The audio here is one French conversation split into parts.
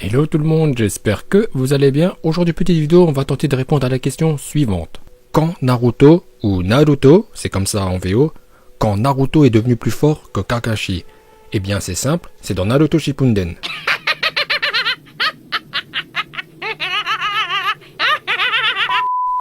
Hello tout le monde, j'espère que vous allez bien. Aujourd'hui, petite vidéo, on va tenter de répondre à la question suivante. Quand Naruto, ou Naruto, c'est comme ça en VO, quand Naruto est devenu plus fort que Kakashi? Eh bien c'est simple, c'est dans Naruto Shippuden.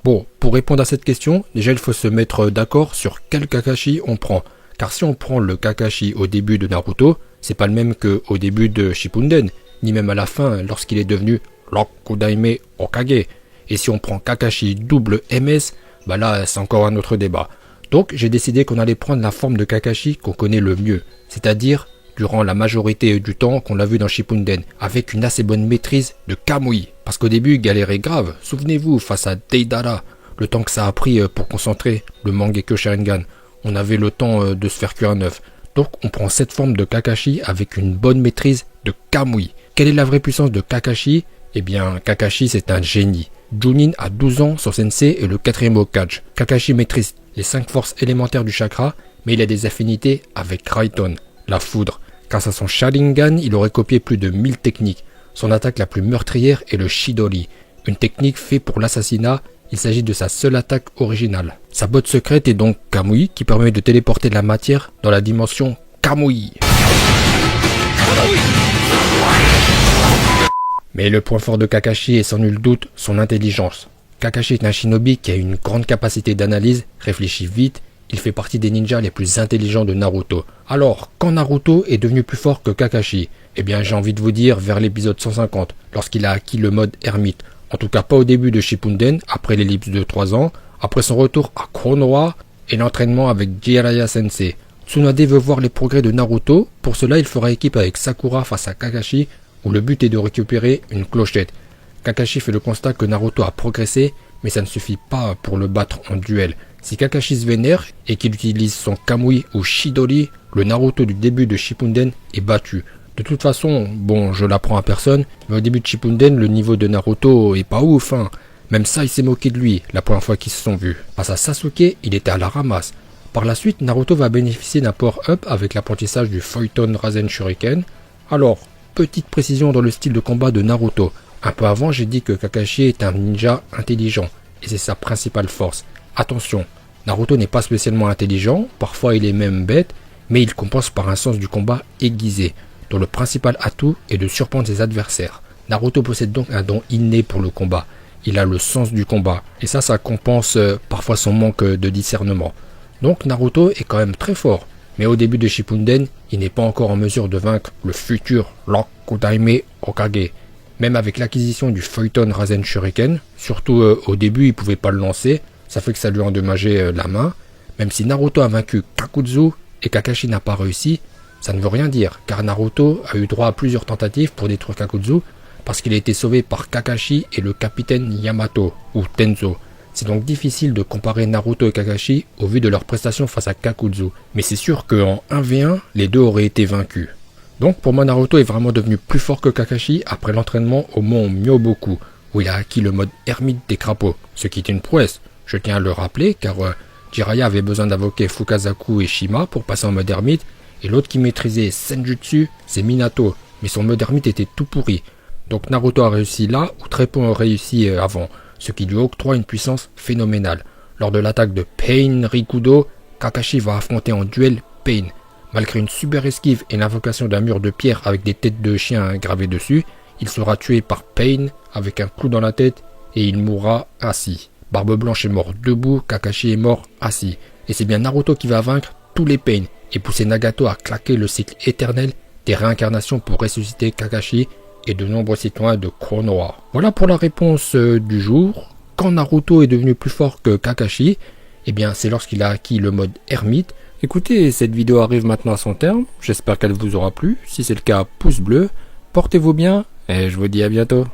Bon, pour répondre à cette question, déjà il faut se mettre d'accord sur quel Kakashi on prend. Car si on prend le Kakashi au début de Naruto, c'est pas le même qu'au début de Shippuden, ni même à la fin lorsqu'il est devenu Rokudaime Hokage. Et si on prend Kakashi double MS, bah là c'est encore un autre débat. Donc j'ai décidé qu'on allait prendre la forme de Kakashi qu'on connaît le mieux, c'est-à-dire durant la majorité du temps qu'on l'a vu dans Shippuden, avec une assez bonne maîtrise de Kamui. Parce qu'au début il galérait grave, souvenez-vous, face à Deidara, le temps que ça a pris pour concentrer le Mangekyo Sharingan. On avait le temps de se faire cuire un œuf. Donc on prend cette forme de Kakashi avec une bonne maîtrise de Kamui. Quelle est la vraie puissance de Kakashi? Eh bien Kakashi c'est un génie. Junin a 12 ans, son sensei est le 4e Hokage. Kakashi maîtrise les 5 forces élémentaires du chakra, mais il a des affinités avec Raiton, la foudre. Grâce à son Sharingan, il aurait copié plus de 1000 techniques. Son attaque la plus meurtrière est le Chidori, une technique faite pour l'assassinat. Il s'agit de sa seule attaque originale. Sa botte secrète est donc Kamui, qui permet de téléporter de la matière dans la dimension Kamui. Mais le point fort de Kakashi est sans nul doute son intelligence. Kakashi est un shinobi qui a une grande capacité d'analyse, réfléchit vite, il fait partie des ninjas les plus intelligents de Naruto. Alors, quand Naruto est devenu plus fort que Kakashi? Eh bien j'ai envie de vous dire vers l'épisode 150, lorsqu'il a acquis le mode ermite. En tout cas pas au début de Shippuden, après l'ellipse de 3 ans, après son retour à Konoha et l'entraînement avec Jiraiya Sensei. Tsunade veut voir les progrès de Naruto, pour cela il fera équipe avec Sakura face à Kakashi, où le but est de récupérer une clochette. Kakashi fait le constat que Naruto a progressé, mais ça ne suffit pas pour le battre en duel. Si Kakashi se vénère et qu'il utilise son Kamui ou Chidori, le Naruto du début de Shippuden est battu. De toute façon, bon, je l'apprends à personne, mais au début de Shippuden, le niveau de Naruto est pas ouf, hein. Même ça, il s'est moqué de lui, la première fois qu'ils se sont vus. Face à Sasuke, il était à la ramasse. Par la suite, Naruto va bénéficier d'un power-up avec l'apprentissage du Photon Rasen Shuriken. Alors, petite précision dans le style de combat de Naruto. Un peu avant, j'ai dit que Kakashi est un ninja intelligent, et c'est sa principale force. Attention, Naruto n'est pas spécialement intelligent, parfois il est même bête, mais il compense par un sens du combat aiguisé, dont le principal atout est de surprendre ses adversaires. Naruto possède donc un don inné pour le combat. Il a le sens du combat, et ça compense parfois son manque de discernement. Donc Naruto est quand même très fort, mais au début de Shippuden, il n'est pas encore en mesure de vaincre le futur Rokudaime Hokage. Même avec l'acquisition du Photon Rasen Shuriken, surtout au début il pouvait pas le lancer, ça fait que ça lui a endommagé la main. Même si Naruto a vaincu Kakuzu et Kakashi n'a pas réussi, ça ne veut rien dire, car Naruto a eu droit à plusieurs tentatives pour détruire Kakuzu, parce qu'il a été sauvé par Kakashi et le capitaine Yamato, ou Tenzo. C'est donc difficile de comparer Naruto et Kakashi au vu de leurs prestations face à Kakuzu, mais c'est sûr qu'en 1v1, les deux auraient été vaincus. Donc pour moi Naruto est vraiment devenu plus fort que Kakashi après l'entraînement au mont Myoboku, où il a acquis le mode ermite des crapauds, ce qui est une prouesse, je tiens à le rappeler, car Jiraiya avait besoin d'invoquer Fukazaku et Shima pour passer en mode ermite, et l'autre qui maîtrisait Senjutsu, c'est Minato, mais son mode ermite était tout pourri. Donc Naruto a réussi là où très peu ont réussi avant, ce qui lui octroie une puissance phénoménale. Lors de l'attaque de Pain Rikudo, Kakashi va affronter en duel Pain. Malgré une super esquive et l'invocation d'un mur de pierre avec des têtes de chiens gravées dessus, il sera tué par Pain avec un clou dans la tête et il mourra assis. Barbe Blanche est mort debout, Kakashi est mort assis. Et c'est bien Naruto qui va vaincre tous les Pain et pousser Nagato à claquer le cycle éternel des réincarnations pour ressusciter Kakashi et de nombreux citoyens de Konoha. Voilà pour la réponse du jour. Quand Naruto est devenu plus fort que Kakashi, eh bien c'est lorsqu'il a acquis le mode ermite. Écoutez, cette vidéo arrive maintenant à son terme, j'espère qu'elle vous aura plu. Si c'est le cas, pouce bleu, portez-vous bien et je vous dis à bientôt.